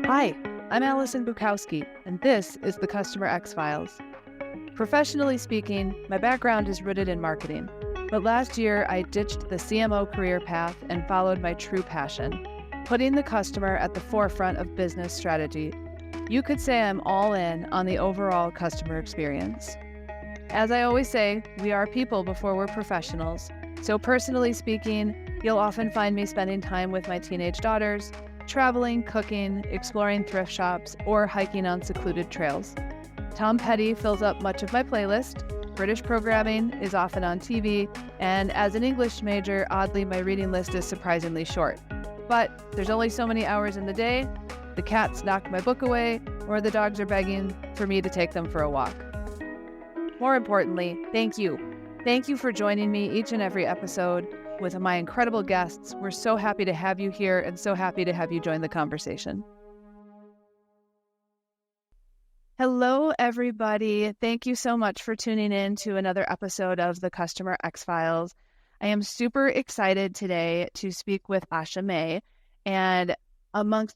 Hi, I'm Alison and this is the CustomerX Files. Professionally speaking, my background is rooted in marketing, but last year I ditched the CMO career path and followed my true passion, putting the customer at the forefront of business strategy. You could say I'm all in on the overall customer experience. As I always say, we are people before we're professionals, so personally speaking, you'll often find me spending time with my teenage daughters, traveling, cooking, exploring thrift shops, or hiking on secluded trails. Tom Petty fills up much of my playlist, British programming is often on TV, and as an English major, oddly, my reading list is surprisingly short. But there's only so many hours in the day, the cats knock my book away, or the dogs are begging for me to take them for a walk. More importantly, thank you. Thank you for joining me each and every episode with my incredible guests. We're so happy to have you here and so happy to have you join the conversation. Hello, everybody. Thank you so much for tuning in to another episode of the CustomerX Files. I am super excited today to speak with Asha May, and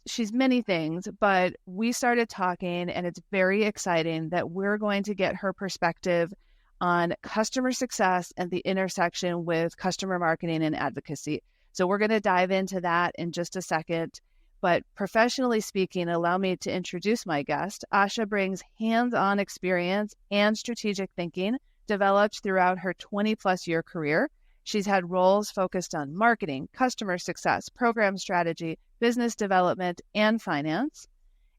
she's many things, but we started talking and it's very exciting that we're going to get her perspective on customer success and the intersection with customer marketing and advocacy. So we're going to dive into that in just a second. But professionally speaking, allow me to introduce my guest. Asha brings hands-on experience and strategic thinking developed throughout her 20-plus year career. She's had roles focused on marketing, customer success, program strategy, business development, and finance.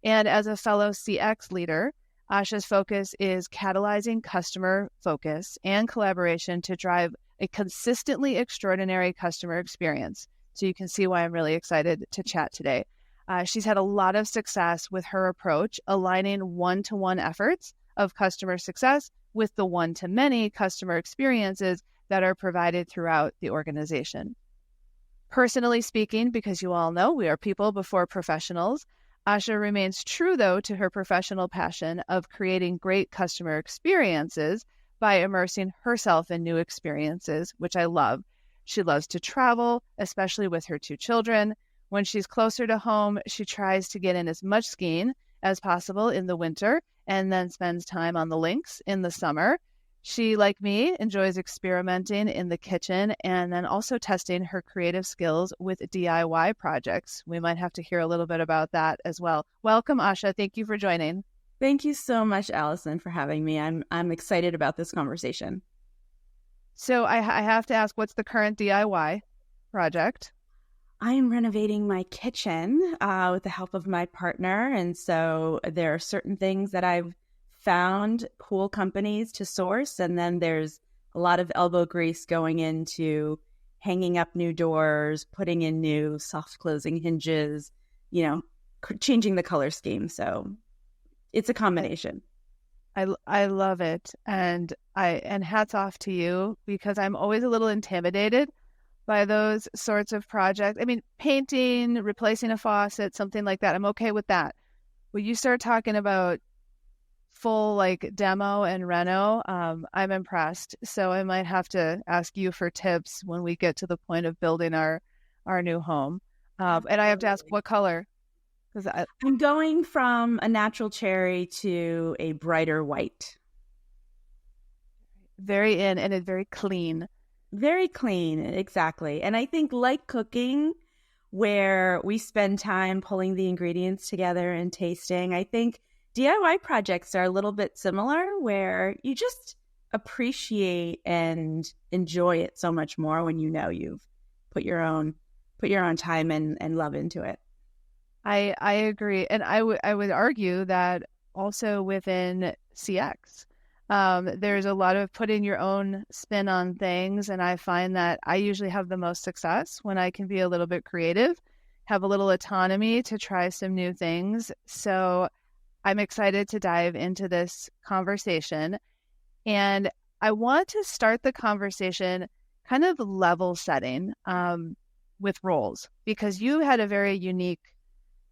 And as a fellow CX leader, Asha's focus is catalyzing customer focus and collaboration to drive a consistently extraordinary customer experience. So you can see why I'm really excited to chat today. She's had a lot of success with her approach, aligning one-to-one efforts of customer success with the one-to-many customer experiences that are provided throughout the organization. Personally speaking, because you all know we are people before professionals, Asha remains true, though, to her professional passion of creating great customer experiences by immersing herself in new experiences, which I love. She loves to travel, especially with her two children. When she's closer to home, she tries to get in as much skiing as possible in the winter and then spends time on the links in the summer. She, like me, enjoys experimenting in the kitchen and then also testing her creative skills with DIY projects. We might have to hear a little bit about that as well. Welcome, Asha. Thank you for joining. Thank you so much, Alison, for having me. I'm excited about this conversation. So I have to ask, what's the current DIY project? I am renovating my kitchen with the help of my partner. And so there are certain things that I've found cool companies to source, and then there's a lot of elbow grease going into hanging up new doors, putting in new soft closing hinges, changing the color scheme. So it's a combination. I love it, and hats off to you, because I'm always a little intimidated by those sorts of projects. I mean, painting, replacing a faucet, something like that, I'm okay with that. When you start talking about full demo and reno, I'm impressed. So I might have to ask you for tips when we get to the point of building our new home. And I have to ask, what color? Because I'm going from a natural cherry to a brighter white. Very in, and it's very clean. Very clean, exactly. And I think, like cooking, where we spend time pulling the ingredients together and tasting, I think DIY projects are a little bit similar, where you just appreciate and enjoy it so much more when you've put your own time and love into it. I agree. And I would argue that also within CX, there's a lot of putting your own spin on things. And I find that I usually have the most success when I can be a little bit creative, have a little autonomy to try some new things. So I'm excited to dive into this conversation. And I want to start the conversation kind of level setting with roles, because you had a very unique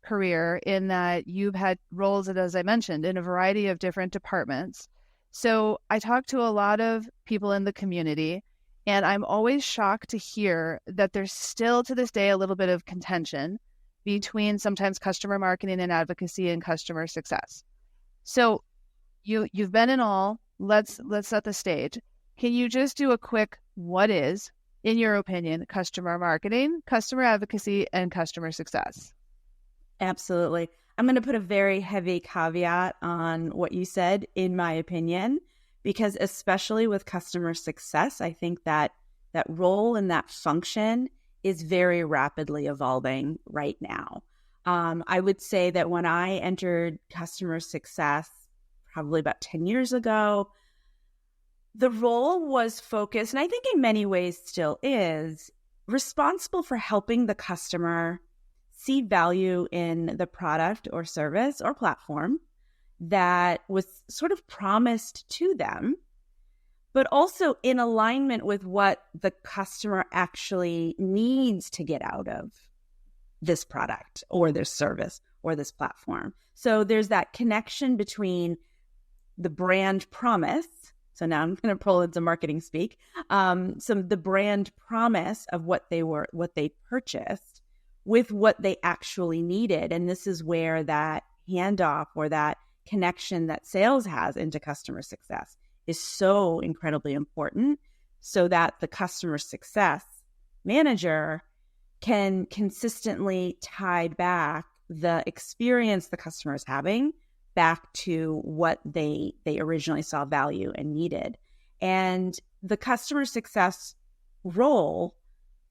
career in that you've had roles that, as I mentioned, in a variety of different departments. So I talk to a lot of people in the community, and I'm always shocked to hear that there's still to this day a little bit of contention between sometimes customer marketing and advocacy and customer success. So you've been in all. Let's set the stage. Can you just do a quick what is, in your opinion, customer marketing, customer advocacy, and customer success? Absolutely. I'm going to put a very heavy caveat on what you said, in my opinion, because especially with customer success, I think that that role and that function is very rapidly evolving right now. I would say that when I entered customer success, probably about 10 years ago, the role was focused, and I think in many ways still is, responsible for helping the customer see value in the product or service or platform that was sort of promised to them, but also in alignment with what the customer actually needs to get out of this product or this service or this platform. So there's that connection between the brand promise. So now I'm going to pull into marketing speak. The brand promise of what they purchased with what they actually needed. And this is where that handoff or that connection that sales has into customer success is so incredibly important, so that the customer success manager can consistently tie back the experience the customer is having back to what they originally saw value and needed. And the customer success role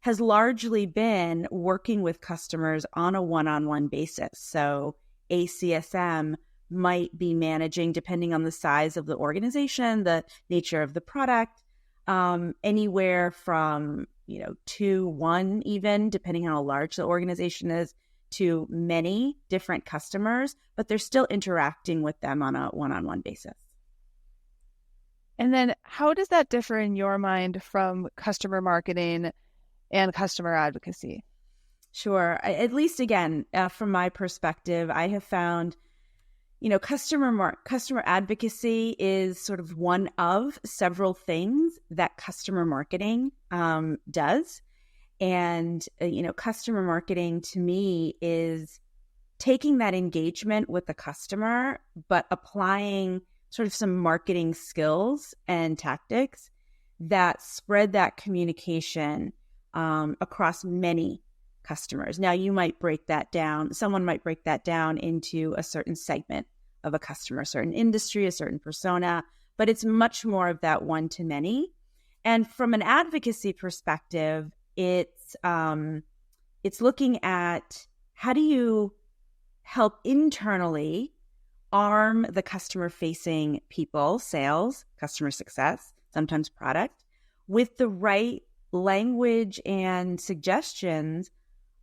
has largely been working with customers on a one-on-one basis. So a CSM might be managing, depending on the size of the organization, the nature of the product, anywhere from 2, 1 even, depending on how large the organization is, to many different customers, but they're still interacting with them on a one-on-one basis. And then how does that differ in your mind from customer marketing and customer advocacy? Sure. At least, again, from my perspective, I have found, customer advocacy is sort of one of several things that customer marketing does. And, customer marketing to me is taking that engagement with the customer, but applying sort of some marketing skills and tactics that spread that communication across many customers. Now, you might break that down. Someone might break that down into a certain segment of a customer, a certain industry, a certain persona, but it's much more of that one-to-many. And from an advocacy perspective, it's looking at how do you help internally arm the customer-facing people, sales, customer success, sometimes product, with the right language and suggestions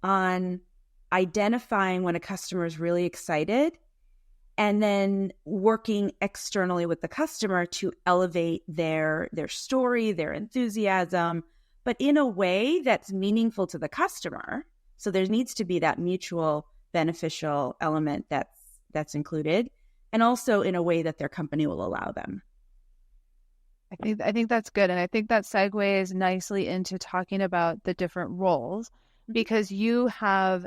on identifying when a customer is really excited, and then working externally with the customer to elevate their story, their enthusiasm, but in a way that's meaningful to the customer. So there needs to be that mutual beneficial element that's included, and also in a way that their company will allow them. I think that's good. And I think that segues nicely into talking about the different roles, because you have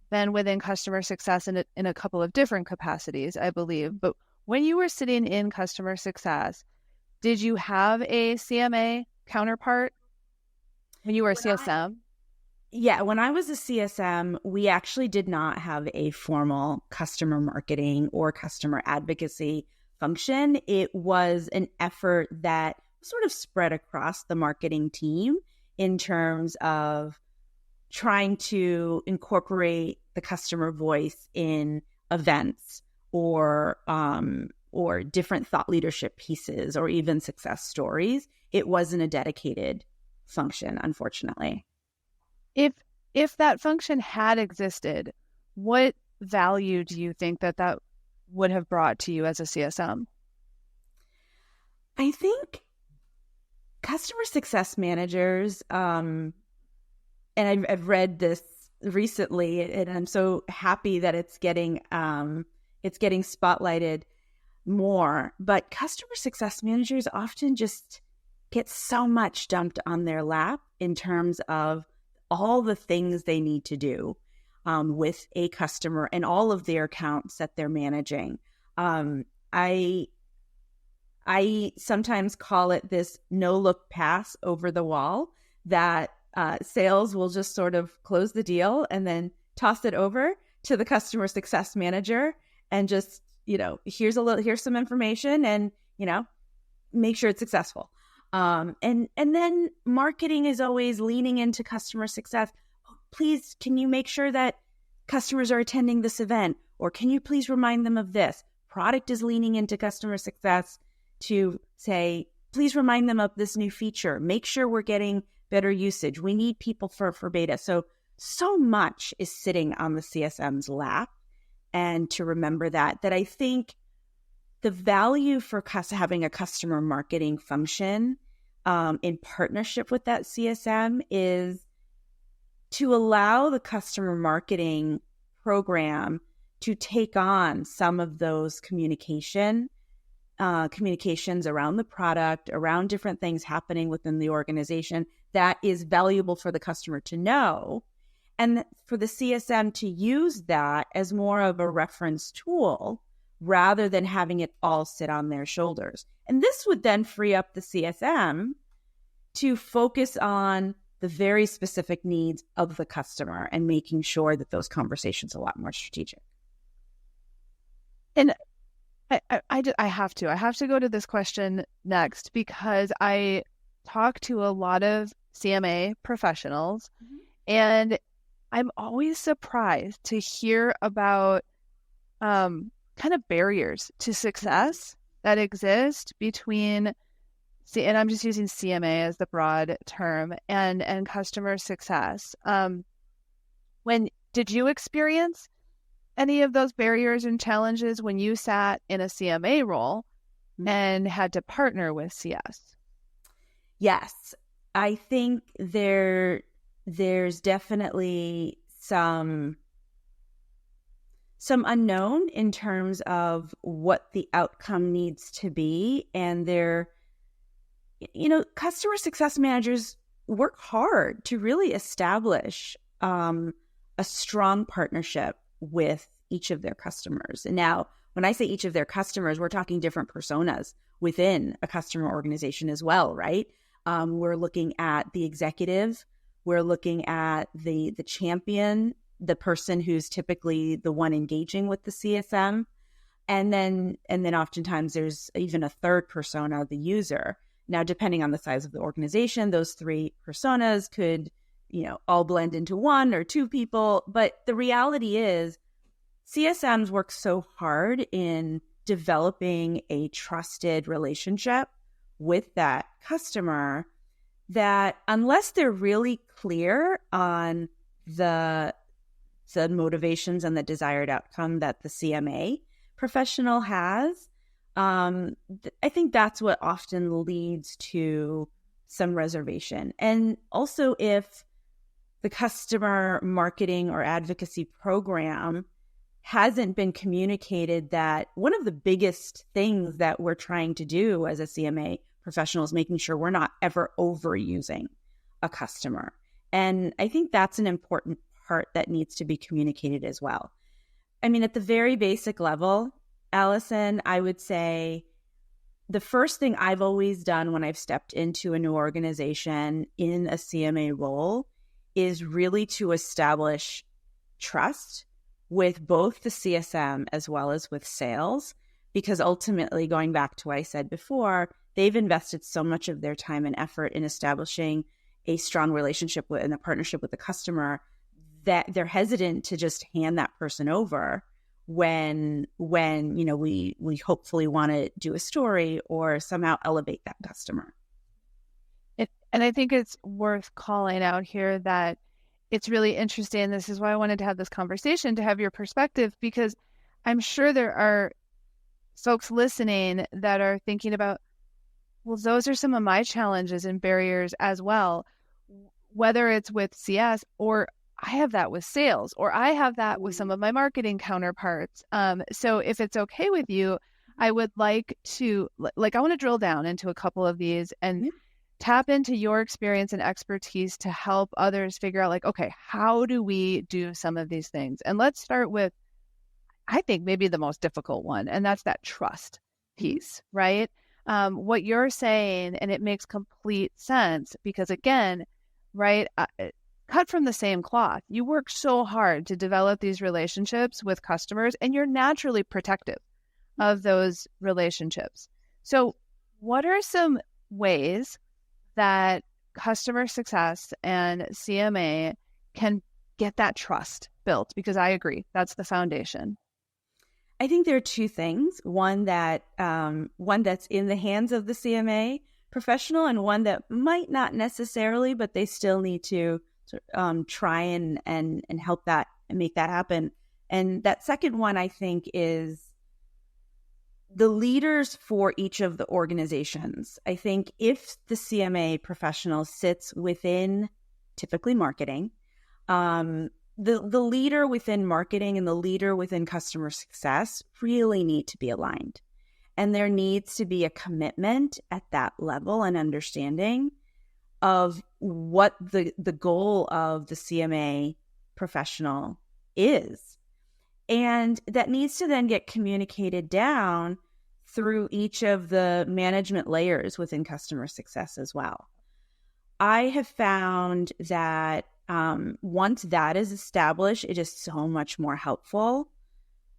been within customer success in a couple of different capacities, I believe. But when you were sitting in customer success, did you have a CMA counterpart when you were a CSM? When I was a CSM, we actually did not have a formal customer marketing or customer advocacy function. It was an effort that sort of spread across the marketing team in terms of trying to incorporate the customer voice in events or different thought leadership pieces or even success stories. It wasn't a dedicated function, unfortunately. If that function had existed, what value do you think that would have brought to you as a CSM? I think customer success managers, and I've read this recently, and I'm so happy that it's getting spotlighted more. But customer success managers often just get so much dumped on their lap in terms of all the things they need to do. with a customer and all of their accounts that they're managing. I sometimes call it this no-look pass over the wall, that sales will just sort of close the deal and then toss it over to the customer success manager and just, here's some information and, make sure it's successful. And then marketing is always leaning into customer success. Oh, please, can you make sure that customers are attending this event? Or can you please remind them of this? Product is leaning into customer success to say, please remind them of this new feature. Make sure we're getting better usage. We need people for beta. So much is sitting on the CSM's lap. And to remember that I think the value for having a customer marketing function in partnership with that CSM is to allow the customer marketing program to take on some of those communications around the product, around different things happening within the organization that is valuable for the customer to know, and for the CSM to use that as more of a reference tool rather than having it all sit on their shoulders. And this would then free up the CSM to focus on the very specific needs of the customer and making sure that those conversations are a lot more strategic. And I have to go to this question next, because I talk to a lot of CMA professionals, and I'm always surprised to hear about kind of barriers to success that exist between, and I'm just using CMA as the broad term, and customer success. When did you experience any of those barriers and challenges when you sat in a CMA role and had to partner with CS? Yes, I think there's definitely some unknown in terms of what the outcome needs to be. And customer success managers work hard to really establish a strong partnership with each of their customers. And now, when I say each of their customers, we're talking different personas within a customer organization as well, right? We're looking at the executive, we're looking at the champion, the person who's typically the one engaging with the CSM. And then oftentimes there's even a third persona, the user. Now, depending on the size of the organization, those three personas could, all blend into one or two people. But the reality is CSMs work so hard in developing a trusted relationship with that customer that unless they're really clear on the motivations and the desired outcome that the CMA professional has, I think that's what often leads to some reservation. And also, if the customer marketing or advocacy program hasn't been communicated that one of the biggest things that we're trying to do as a CMA professional is making sure we're not ever overusing a customer. And I think that's an important part that needs to be communicated as well. I mean, at the very basic level, Alison, I would say the first thing I've always done when I've stepped into a new organization in a CMA role is really to establish trust with both the CSM as well as with sales, because ultimately, going back to what I said before, they've invested so much of their time and effort in establishing a strong relationship with and a partnership with the customer that they're hesitant to just hand that person over when we hopefully want to do a story or somehow elevate that customer. And I think it's worth calling out here that it's really interesting. This is why I wanted to have this conversation, to have your perspective, because I'm sure there are folks listening that are thinking about, well, those are some of my challenges and barriers as well, whether it's with CS or I have that with sales, or I have that with some of my marketing counterparts. So if it's okay with you, I would like to, I want to drill down into a couple of these and tap into your experience and expertise to help others figure out, like, okay, how do we do some of these things? And let's start with, I think, maybe the most difficult one, and that's that trust piece, right? What you're saying, and it makes complete sense because, again, right, cut from the same cloth. You work so hard to develop these relationships with customers, and you're naturally protective of those relationships. So, what are some ways that customer success and CMA can get that trust built? Because I agree, that's the foundation. I think there are two things. One that's in the hands of the CMA professional, and one that might not necessarily, but they still need to try and help that and make that happen. And that second one, I think, is the leaders for each of the organizations. I think if the CMA professional sits within typically marketing, the leader within marketing and the leader within customer success really need to be aligned. And there needs to be a commitment at that level and understanding of what the goal of the CMA professional is. And that needs to then get communicated down through each of the management layers within customer success as well. I have found that once that is established, it is so much more helpful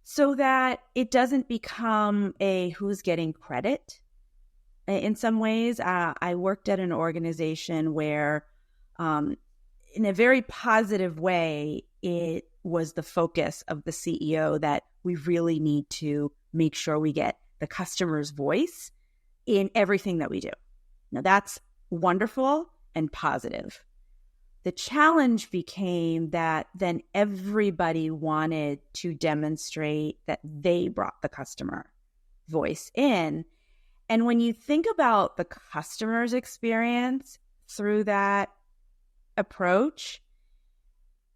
so that it doesn't become a who's getting credit. In some ways, I worked at an organization where, in a very positive way, it was the focus of the CEO that we really need to make sure we get the customer's voice in everything that we do. Now, that's wonderful and positive. The challenge became that then everybody wanted to demonstrate that they brought the customer voice in. And when you think about the customer's experience through that approach,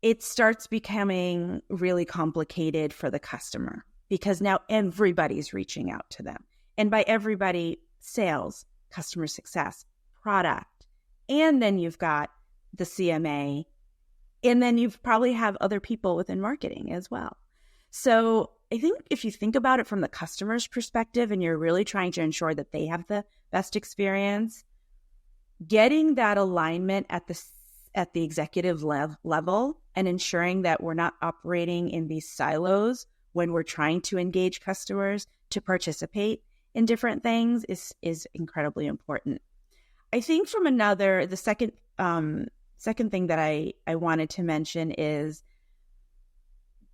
it starts becoming really complicated for the customer because now everybody's reaching out to them. And by everybody, sales, customer success, product, and then you've got the CMA, and then you probably have other people within marketing as well. So I think if you think about it from the customer's perspective and you're really trying to ensure that they have the best experience, getting that alignment at the executive level and ensuring that we're not operating in these silos when we're trying to engage customers to participate in different things is incredibly important. I think the second thing that I wanted to mention is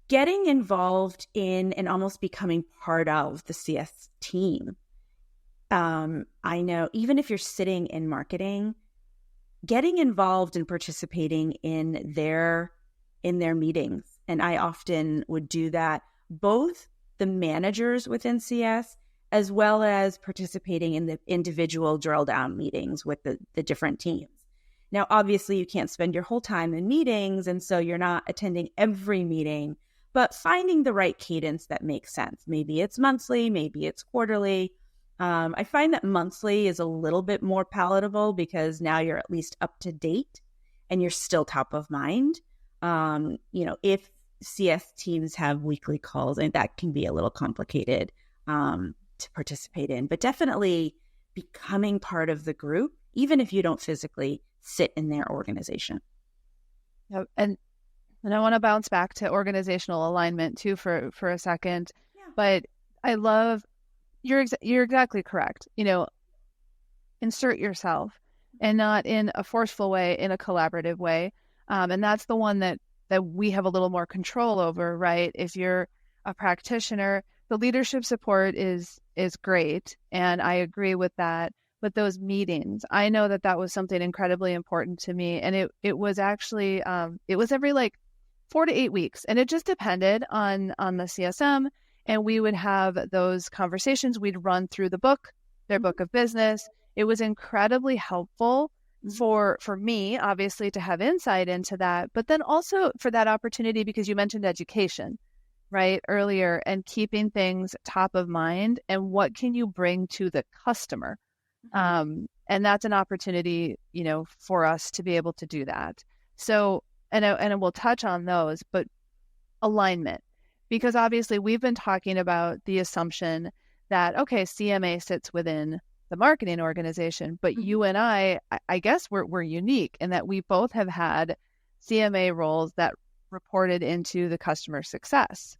getting involved in and almost becoming part of the CS team. I know even if you're sitting in marketing, getting involved and participating in their meetings. And I often would do that, both the managers within CS as well as participating in the individual drill down meetings with the different teams. Now, obviously, you can't spend your whole time in meetings, and so you're not attending every meeting, but finding the right cadence that makes sense. Maybe it's monthly, maybe it's quarterly. I find that monthly is a little bit more palatable because now you're at least up to date and you're still top of mind. If CS teams have weekly calls, and that can be a little complicated to participate in, but definitely becoming part of the group, even if you don't physically sit in their organization. Yep. And I want to bounce back to organizational alignment too for a second. Yeah. But I love you're exactly correct. Insert yourself, and not in a forceful way, in a collaborative way. And that's the one that we have a little more control over, right? If you're a practitioner, the leadership support is great, and I agree with that. But those meetings, I know that was something incredibly important to me, and it was actually it was every 4 to 8 weeks, and it just depended on the CSM. And we would have those conversations. We'd run through their book of business. It was incredibly helpful for me, obviously, to have insight into that, but then also for that opportunity, because you mentioned education, right, earlier, and keeping things top of mind and what can you bring to the customer. And that's an opportunity, for us to be able to do that. So, and we'll touch on those, but alignment, because obviously we've been talking about the assumption that, okay, CMA sits within the marketing organization, but you and I guess we're unique in that we both have had CMA roles that reported into the customer success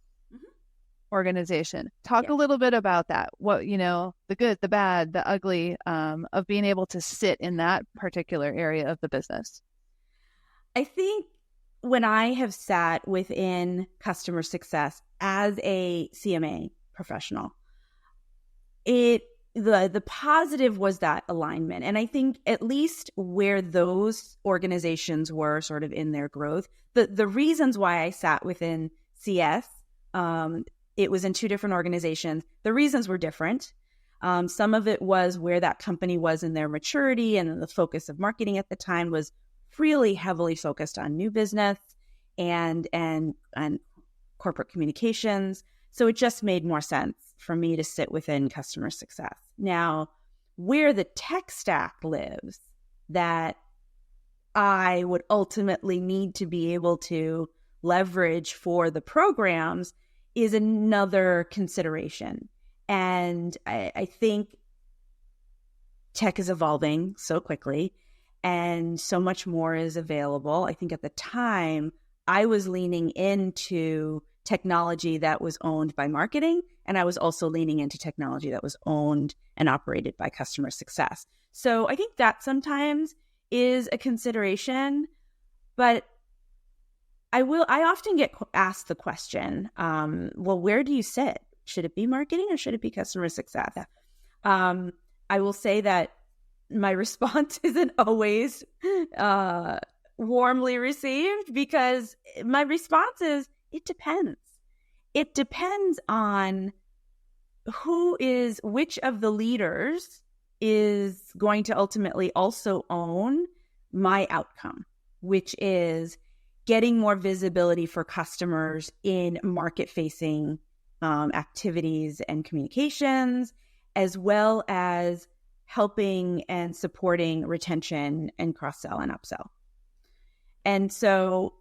organization. Talk a little bit about that. What, the good, the bad, the ugly, of being able to sit in that particular area of the business. I think when I have sat within customer success as a CMA professional, the positive was that alignment. And I think at least where those organizations were sort of in their growth, the reasons why I sat within CS, it was in two different organizations. The reasons were different. Some of it was where that company was in their maturity, and the focus of marketing at the time was really heavily focused on new business and corporate communications. So it just made more sense for me to sit within customer success. Now, where the tech stack lives that I would ultimately need to be able to leverage for the programs is another consideration. And I think tech is evolving so quickly and so much more is available. I think at the time I was leaning into technology that was owned by marketing, and I was also leaning into technology that was owned and operated by customer success. So I think that sometimes is a consideration, but I often get asked the question, well, where do you sit? Should it be marketing or should it be customer success? I will say that my response isn't always warmly received, because my response is, it depends. It depends on which of the leaders is going to ultimately also own my outcome, which is getting more visibility for customers in market-facing activities and communications, as well as helping and supporting retention and cross-sell and upsell. And so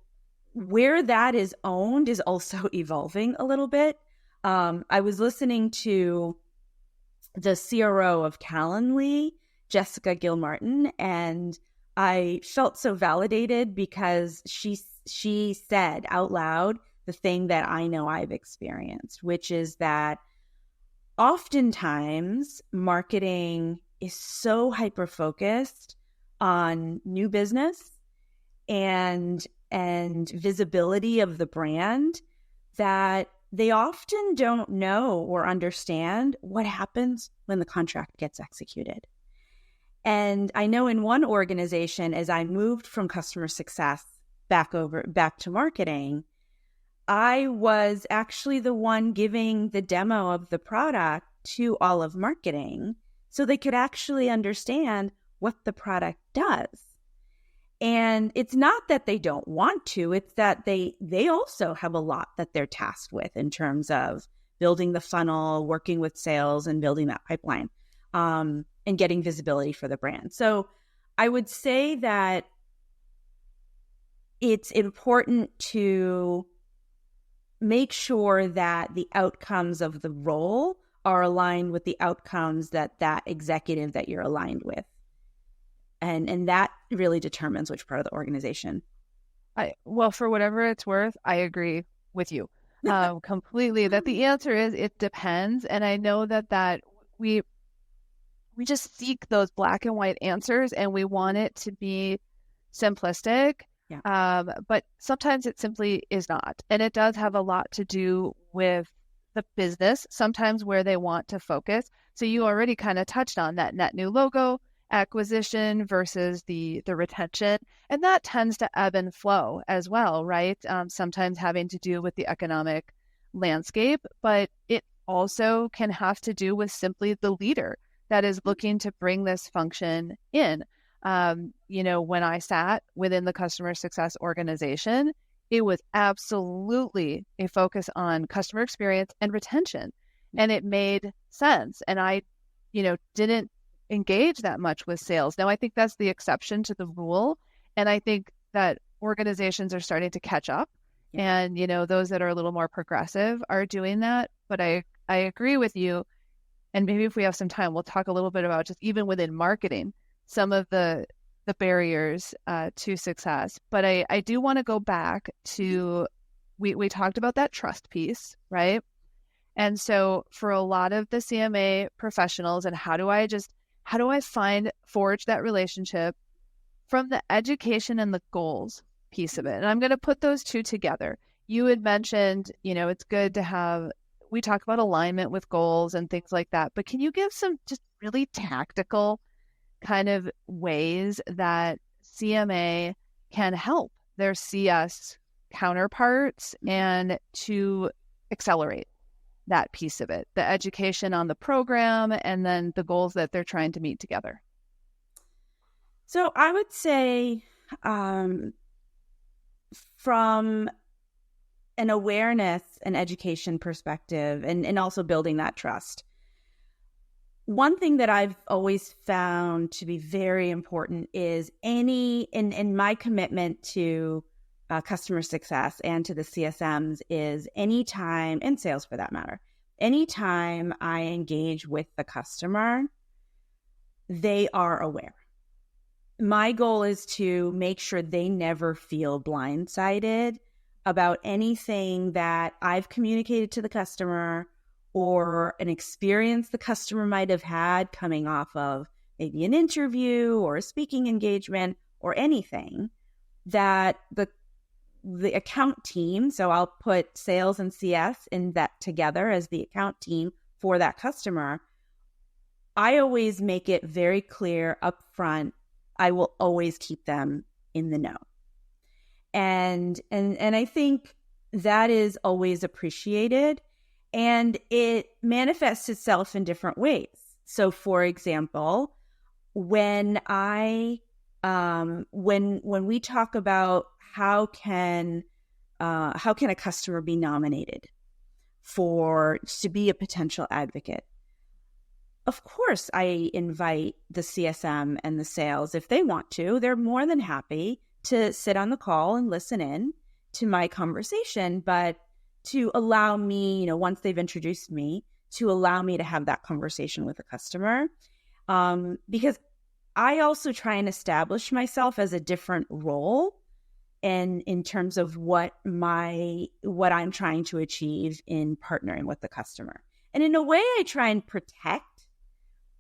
where that is owned is also evolving a little bit. I was listening to the CRO of Calendly, Jessica Gilmartin, and I felt so validated because she said out loud the thing that I know I've experienced, which is that oftentimes marketing is so hyper-focused on new business and visibility of the brand that they often don't know or understand what happens when the contract gets executed. And I know in one organization, as I moved from customer success back to marketing, I was actually the one giving the demo of the product to all of marketing so they could actually understand what the product does. And it's not that they don't want to, it's that they also have a lot that they're tasked with in terms of building the funnel, working with sales, and building that pipeline, and getting visibility for the brand. So I would say that it's important to make sure that the outcomes of the role are aligned with the outcomes that executive that you're aligned with. And that really determines which part of the organization. Well, for whatever it's worth, I agree with you completely that the answer is it depends. And I know that we just seek those black and white answers, and we want it to be simplistic. Yeah. But sometimes it simply is not. And it does have a lot to do with the business, sometimes where they want to focus. So you already kind of touched on that net new logo acquisition versus the retention. And that tends to ebb and flow as well, right? Sometimes having to do with the economic landscape, but it also can have to do with simply the leader that is looking to bring this function in. When I sat within the customer success organization, it was absolutely a focus on customer experience and retention. And it made sense. And I, didn't engage that much with sales. Now, I think that's the exception to the rule. And I think that organizations are starting to catch up. Yeah. And, those that are a little more progressive are doing that. But I agree with you. And maybe if we have some time, we'll talk a little bit about just even within marketing, some of the barriers to success. But I do want to go back to, we talked about that trust piece, right? And so for a lot of the CMA professionals, and how do I forge that relationship from the education and the goals piece of it? And I'm going to put those two together. You had mentioned, it's good to have, we talk about alignment with goals and things like that, but can you give some just really tactical kind of ways that CMA can help their CS counterparts and to accelerate that piece of it, the education on the program and then the goals that they're trying to meet together? So I would say from an awareness and education perspective and also building that trust, one thing that I've always found to be very important is in my commitment to customer success and to the CSMs is anytime, and sales for that matter, anytime I engage with the customer, they are aware. My goal is to make sure they never feel blindsided about anything that I've communicated to the customer or an experience the customer might have had coming off of maybe an interview or a speaking engagement or anything that the account team, so I'll put sales and CS in that together as the account team for that customer. I always make it very clear up front, I will always keep them in the know. And I think that is always appreciated, and it manifests itself in different ways. So for example, when we talk about how can a customer be nominated to be a potential advocate, of course, I invite the CSM and the sales if they want to. They're more than happy to sit on the call and listen in to my conversation, but to allow me, once they've introduced me, to allow me to have that conversation with the customer. Because I also try and establish myself as a different role and in terms of what I'm trying to achieve in partnering with the customer. And in a way, I try and protect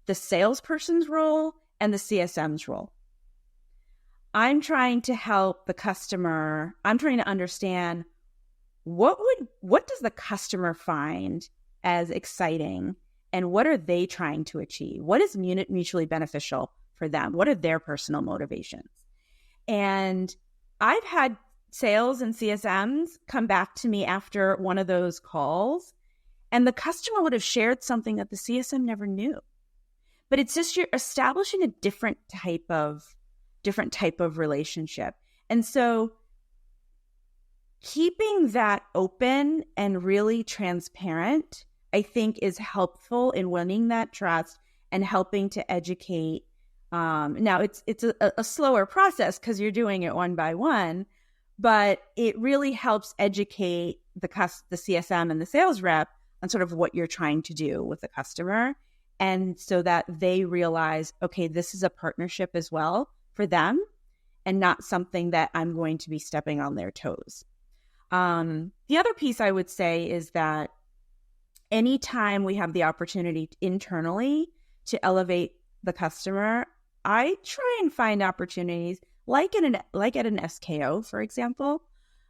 the salesperson's role and the CSM's role. I'm trying to help the customer. I'm trying to understand what does the customer find as exciting, and what are they trying to achieve? What is mutually beneficial for them? What are their personal motivations? And I've had sales and CSMs come back to me after one of those calls, and the customer would have shared something that the CSM never knew. But it's just you're establishing a different type of relationship. And so keeping that open and really transparent, I think, is helpful in winning that trust and helping to educate. Now, it's a slower process because you're doing it one by one, but it really helps educate the CSM and the sales rep on sort of what you're trying to do with the customer. And so that they realize, okay, this is a partnership as well for them and not something that I'm going to be stepping on their toes. The other piece I would say is that anytime we have the opportunity internally to elevate the customer, I try and find opportunities like at an SKO, for example,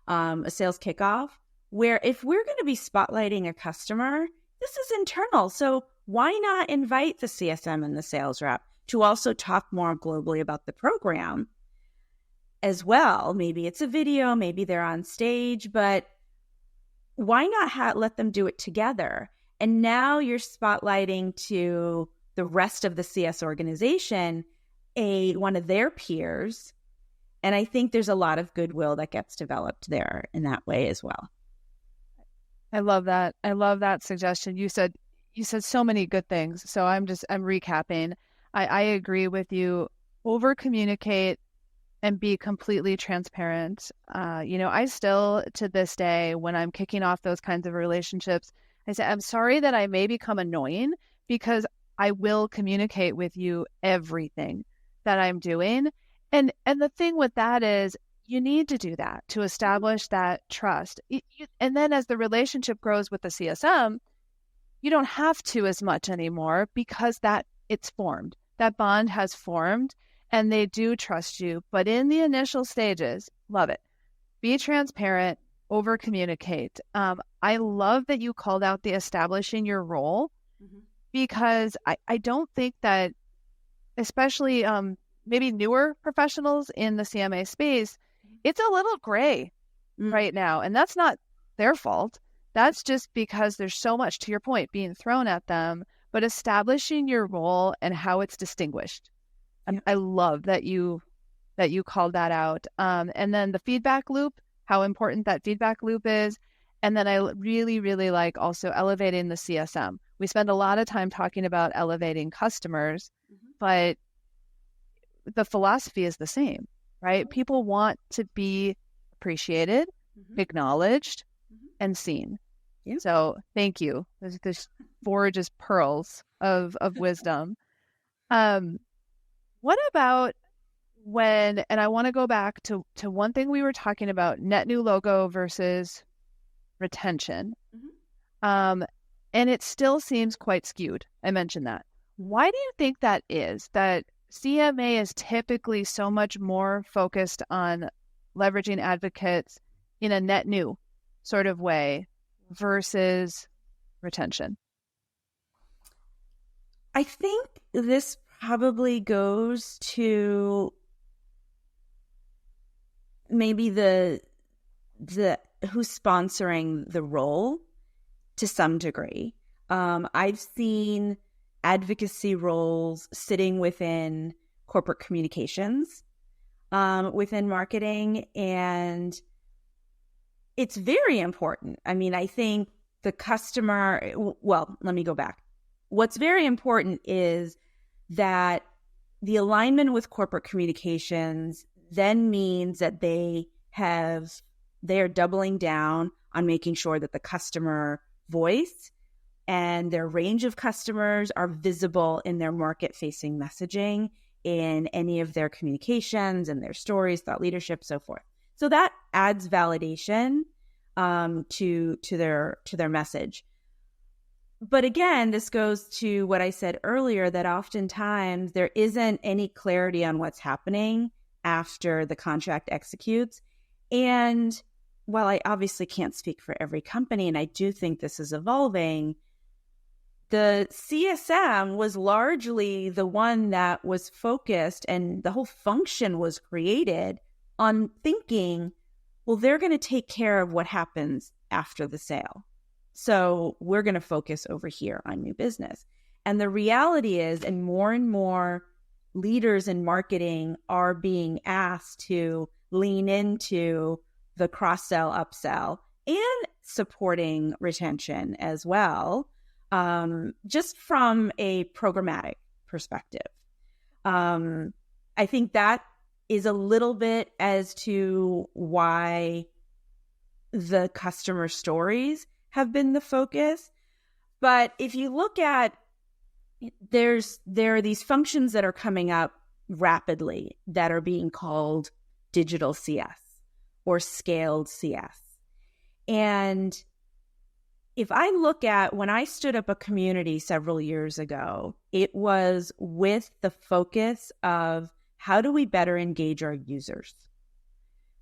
a sales kickoff, where if we're going to be spotlighting a customer, this is internal. So why not invite the CSM and the sales rep to also talk more globally about the program as well? Maybe it's a video, maybe they're on stage, but why not let them do it together? And now you're spotlighting to the rest of the CS organization one of their peers. And I think there's a lot of goodwill that gets developed there in that way as well. I love that. I love that suggestion. You said so many good things. So I'm recapping. I agree with you. Over communicate and be completely transparent. I still, to this day, when I'm kicking off those kinds of relationships, I say, I'm sorry that I may become annoying because I will communicate with you everything that I'm doing. And the thing with that is you need to do that to establish that trust. And then as the relationship grows with the CSM, you don't have to as much anymore because it's formed. That bond has formed and they do trust you. But in the initial stages, love it. Be transparent, over communicate. I love that you called out the establishing your role because I don't think that, especially maybe newer professionals in the CMA space, it's a little gray right now. And that's not their fault. That's just because there's so much, to your point, being thrown at them, but establishing your role and how it's distinguished. Yeah. I love that you called that out. And then the feedback loop, how important that feedback loop is. And then I really, really like also elevating the CSM. We spend a lot of time talking about elevating customers, but the philosophy is the same, right? People want to be appreciated, acknowledged, and seen. Yeah. So thank you. There's 4 just pearls of wisdom. What about and I want to go back to one thing we were talking about, net new logo versus retention. And it still seems quite skewed. I mentioned that. Why do you think that is? That CMA is typically so much more focused on leveraging advocates in a net new sort of way versus retention? I think this probably goes to maybe the who's sponsoring the role to some degree. I've seen advocacy roles sitting within corporate communications, within marketing, and it's very important. I mean, I think the customer, well, let me go back. What's very important is that the alignment with corporate communications then means that they're doubling down on making sure that the customer voice and their range of customers are visible in their market-facing messaging, in any of their communications and their stories, thought leadership, so forth. So that adds validation to their message. But again, this goes to what I said earlier, that oftentimes there isn't any clarity on what's happening after the contract executes. And while I obviously can't speak for every company, and I do think this is evolving, the CSM was largely the one that was focused, and the whole function was created on thinking, well, they're going to take care of what happens after the sale. So we're going to focus over here on new business. And the reality is, and more leaders in marketing are being asked to lean into the cross-sell, upsell, and supporting retention as well, just from a programmatic perspective. I think that is a little bit as to why the customer stories have been the focus. But if you look at, there are these functions that are coming up rapidly that are being called digital CS or scaled CS. And if I look at when I stood up a community several years ago, it was with the focus of how do we better engage our users?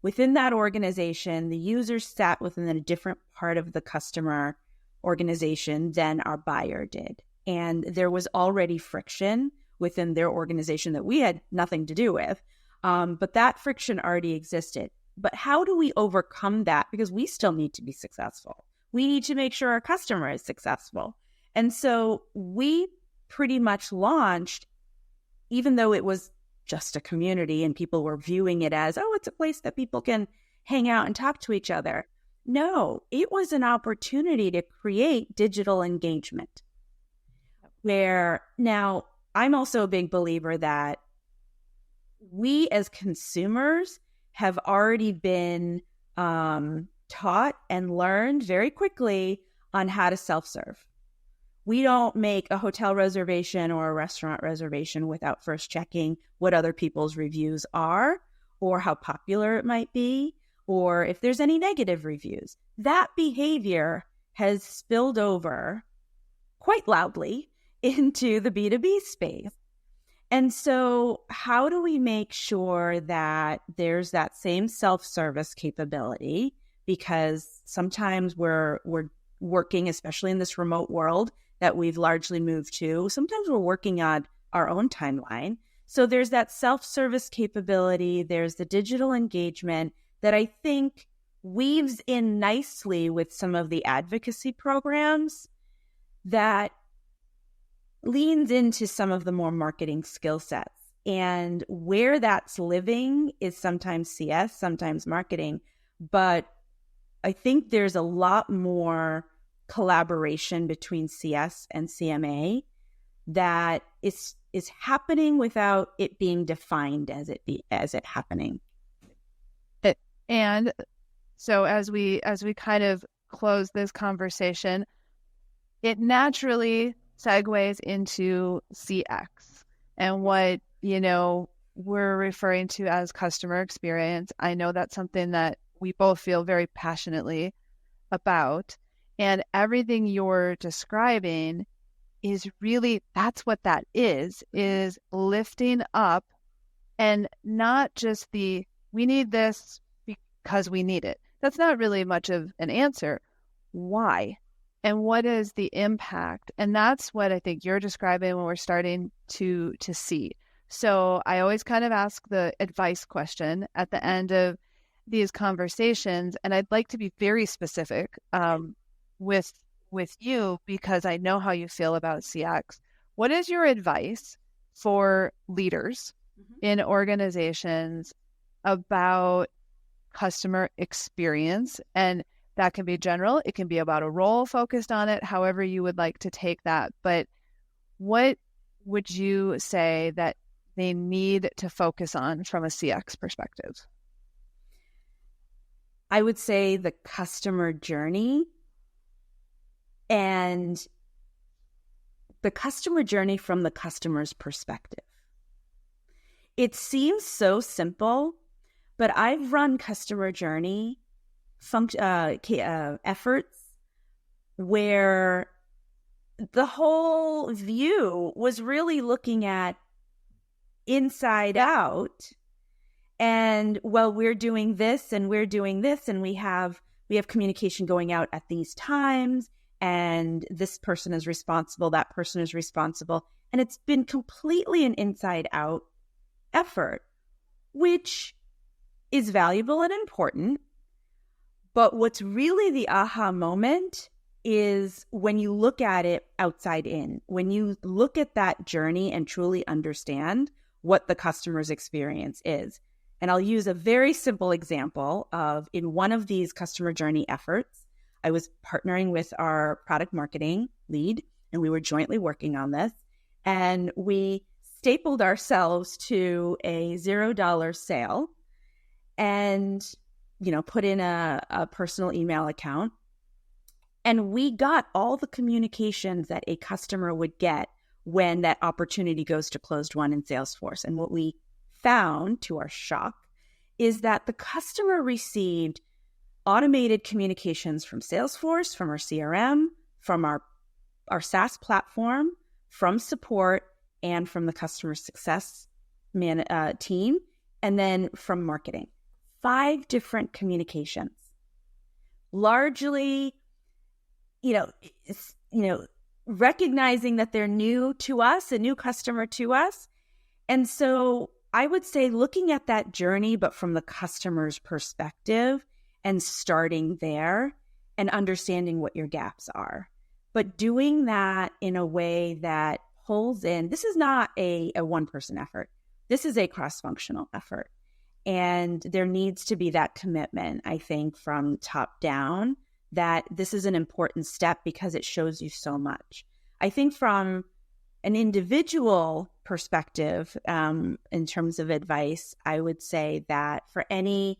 Within that organization, the users sat within a different part of the customer organization than our buyer did. And there was already friction within their organization that we had nothing to do with. But that friction already existed. But how do we overcome that? Because we still need to be successful. We need to make sure our customer is successful. And so we pretty much launched, even though it was just a community and people were viewing it as, oh, it's a place that people can hang out and talk to each other. No, it was an opportunity to create digital engagement. Where now I'm also a big believer that we as consumers have already been taught and learned very quickly on how to self-serve. We don't make a hotel reservation or a restaurant reservation without first checking what other people's reviews are or how popular it might be, or if there's any negative reviews. That behavior has spilled over quite loudly into the B2B space. And so how do we make sure that there's that same self-service capability? Because sometimes we're working, especially in this remote world that we've largely moved to, sometimes we're working on our own timeline. So there's that self-service capability, there's the digital engagement that I think weaves in nicely with some of the advocacy programs that leans into some of the more marketing skill sets. And where that's living is sometimes CS, sometimes marketing. But I think there's a lot more collaboration between CS and CMA that is happening without it being defined as it happening. And so as we kind of close this conversation, it naturally segues into CX and what, we're referring to as customer experience. I know that's something that we both feel very passionately about. And everything you're describing is really, that's what that is lifting up, and not just we need this because we need it. That's not really much of an answer. Why? And what is the impact? And that's what I think you're describing when we're starting to see. So I always kind of ask the advice question at the end of these conversations, and I'd like to be very specific with you, because I know how you feel about CX. What is your advice for leaders in organizations about customer experience? And that can be general. It can be about a role focused on it, however you would like to take that. But what would you say that they need to focus on from a CX perspective? I would say the customer journey, and the customer journey from the customer's perspective. It seems so simple, but I've run customer journey efforts where the whole view was really looking at inside out. And well, we're doing this and we're doing this, and we have communication going out at these times, and this person is responsible, that person is responsible. And it's been completely an inside out effort, which is valuable and important. But what's really the aha moment is when you look at it outside in, when you look at that journey and truly understand what the customer's experience is. And I'll use a very simple example of, in one of these customer journey efforts, I was partnering with our product marketing lead, and we were jointly working on this. And we stapled ourselves to a $0 sale and, put in a personal email account. And we got all the communications that a customer would get when that opportunity goes to closed won in Salesforce. And what we found, to our shock, is that the customer received automated communications from Salesforce, from our CRM, from our SaaS platform, from support, and from the customer success team, and then from marketing. 5 different communications. Largely, recognizing that they're new to us, a new customer to us. And so I would say looking at that journey, but from the customer's perspective, and starting there and understanding what your gaps are. But doing that in a way that pulls in, this is not a one-person effort. This is a cross-functional effort. And there needs to be that commitment, I think, from top down, that this is an important step because it shows you so much. I think from an individual perspective, in terms of advice, I would say that for any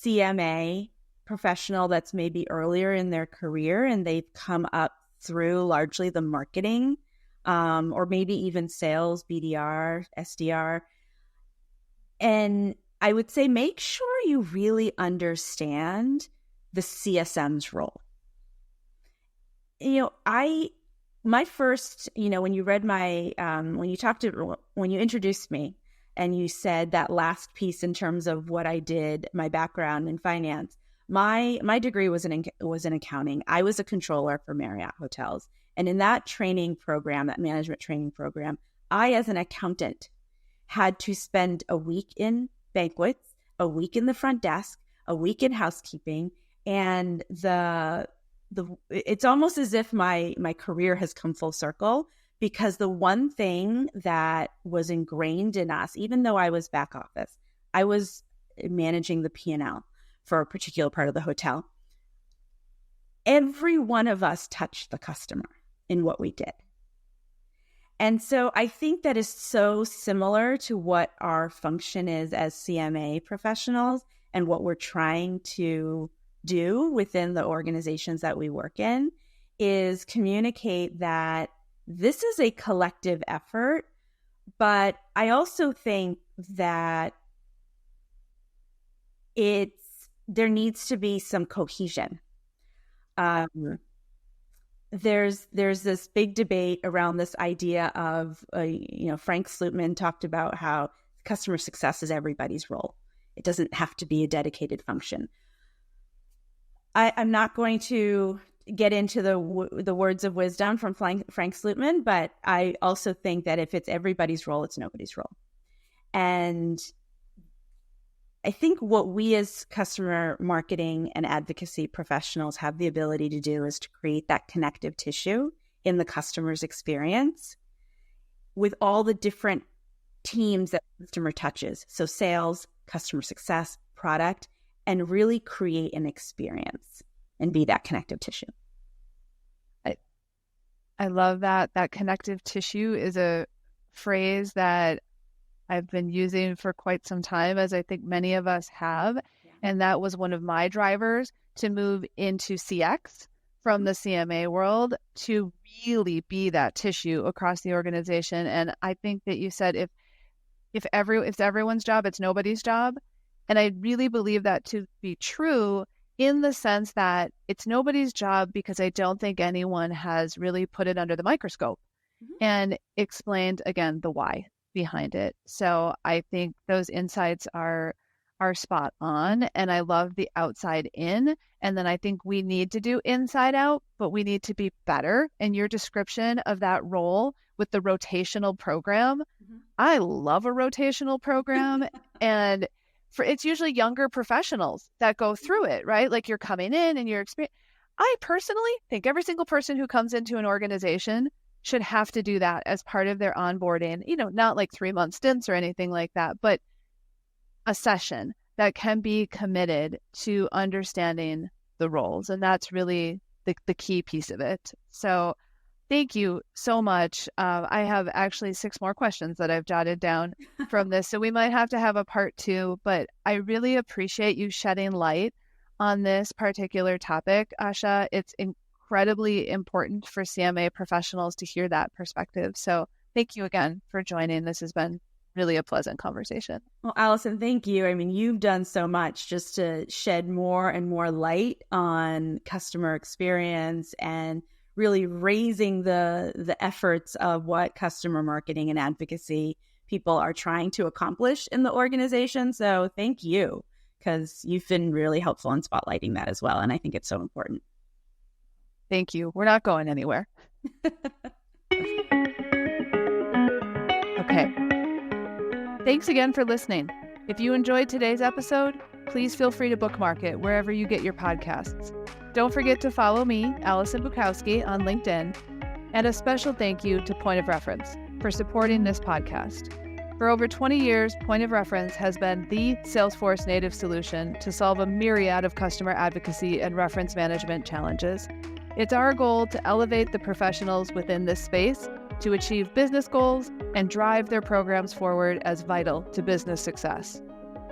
CMA professional that's maybe earlier in their career and they've come up through largely the marketing, or maybe even sales, BDR, SDR. And I would say make sure you really understand the CSM's role. My first, when you read my, when you introduced me and you said that last piece in terms of what I did, my background in finance, my degree was in accounting. I was a controller for Marriott Hotels. And in that training program, that management training program, I, as an accountant, had to spend a week in banquets, a week in the front desk, a week in housekeeping, and it's almost as if my career has come full circle, because the one thing that was ingrained in us, even though I was back office, I was managing the P&L for a particular part of the hotel. Every one of us touched the customer in what we did. And so I think that is so similar to what our function is as CMA professionals and what we're trying to do within the organizations that we work in, is communicate that this is a collective effort. But I also think that there needs to be some cohesion. There's this big debate around this idea of, Frank Slootman talked about how customer success is everybody's role. It doesn't have to be a dedicated function. I'm not going to get into the words of wisdom from Frank Slootman, but I also think that if it's everybody's role, it's nobody's role. And I think what we as customer marketing and advocacy professionals have the ability to do is to create that connective tissue in the customer's experience with all the different teams that the customer touches. So sales, customer success, product, and really create an experience and be that connective tissue. I love that. That connective tissue is a phrase that I've been using for quite some time, as I think many of us have. Yeah. And that was one of my drivers to move into CX from the CMA world, to really be that tissue across the organization. And I think that you said if it's everyone's job, it's nobody's job. And I really believe that to be true, in the sense that it's nobody's job because I don't think anyone has really put it under the microscope and explained, again, the why behind it. So I think those insights are spot on, and I love the outside in. And then I think we need to do inside out, but we need to be better. And your description of that role with the rotational program, I love a rotational program. And it's usually younger professionals that go through it, right? Like, you're coming in and you're experiencing. I personally think every single person who comes into an organization should have to do that as part of their onboarding, not like 3-month stints or anything like that, but a session that can be committed to understanding the roles. And that's really the key piece of it. So thank you so much. I have actually 6 more questions that I've jotted down from this, so we might have to have a part 2, but I really appreciate you shedding light on this particular topic, Asha. It's incredibly important for CMA professionals to hear that perspective. So thank you again for joining. This has been really a pleasant conversation. Well, Alison, thank you. I mean, you've done so much just to shed more and more light on customer experience and really raising the efforts of what customer marketing and advocacy people are trying to accomplish in the organization. So thank you, because you've been really helpful in spotlighting that as well. And I think it's so important. Thank you. We're not going anywhere. Okay. Thanks again for listening. If you enjoyed today's episode, please feel free to bookmark it wherever you get your podcasts. Don't forget to follow me, Alison Bukowski, on LinkedIn. And a special thank you to Point of Reference for supporting this podcast. For over 20 years, Point of Reference has been the Salesforce native solution to solve a myriad of customer advocacy and reference management challenges. It's our goal to elevate the professionals within this space to achieve business goals and drive their programs forward as vital to business success.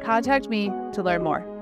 Contact me to learn more.